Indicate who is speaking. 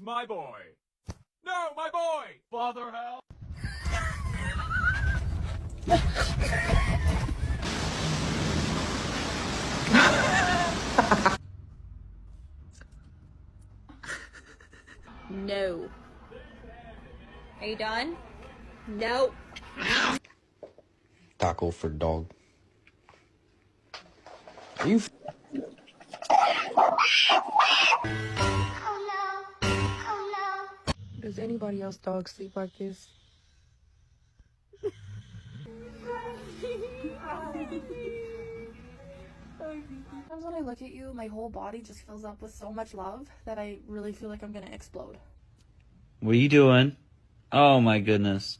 Speaker 1: my boy. No, my boy! Father, help!
Speaker 2: No. Are you done? No.
Speaker 3: Taco for dog. Are you?
Speaker 4: Does anybody else dog sleep like this? Sometimes when I look at you, my whole body just fills up with so much love that I really feel like I'm gonna explode.
Speaker 5: What are you doing? Oh my goodness.